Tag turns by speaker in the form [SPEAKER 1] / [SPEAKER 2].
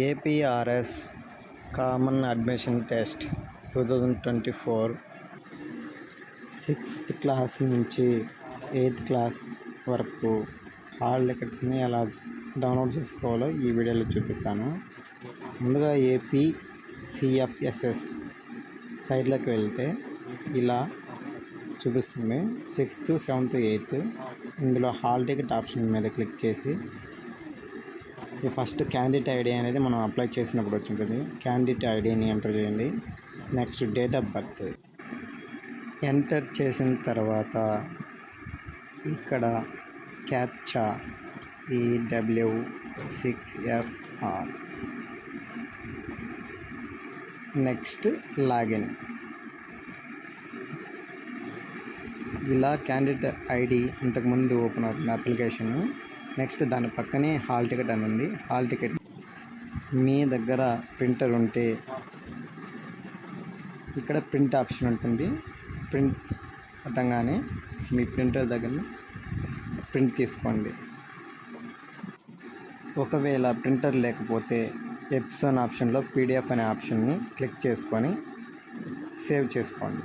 [SPEAKER 1] APRS common admission test 2024 6th class నుంచి 8th class వరకు hall టికెట్స్ని ఎలా డౌన్లోడ్ చేసుకోవాలో ఈ వీడియోలో చూపిస్తాను. ముందుగా ఏపీసీఎఫ్ఎస్ఎస్ సైట్లోకి వెళ్తే ఇలా చూపిస్తుంది. 6th, 7th, 8th ఇందులో హాల్ టికెట్ ఆప్షన్ మీద క్లిక్ చేసి ఈ ఫస్ట్ క్యాండిడేట్ ఐడి అనేది మనం అప్లై చేసినప్పుడు వచ్చింటుంది. క్యాండిడేట్ ఐడిని ఎంటర్ చేయండి. Next date of birth enter చేసిన తర్వాత ఇక్కడ క్యాప్చా EW6FR నెక్స్ట్ లాగిన్. ఇలా క్యాండిడేట్ ఐడి ఇంతకుముందు ఓపెన్ అవుతుంది అప్లికేషన్. నెక్స్ట్ దాని పక్కనే హాల్ టికెట్ అని ఉంది. హాల్ టికెట్ మీ దగ్గర ప్రింటర్ ఉంటే ఇక్కడ ప్రింట్ ఆప్షన్ ఉంటుంది. ప్రింట్ పట్టంగానే మీ ప్రింటర్ దగ్గర ప్రింట్ తీసుకోండి. ఒకవేళ ప్రింటర్ లేకపోతే ఎప్సన్ ఆప్షన్లో PDF అనే ఆప్షన్ని క్లిక్ చేసుకొని సేవ్ చేసుకోండి.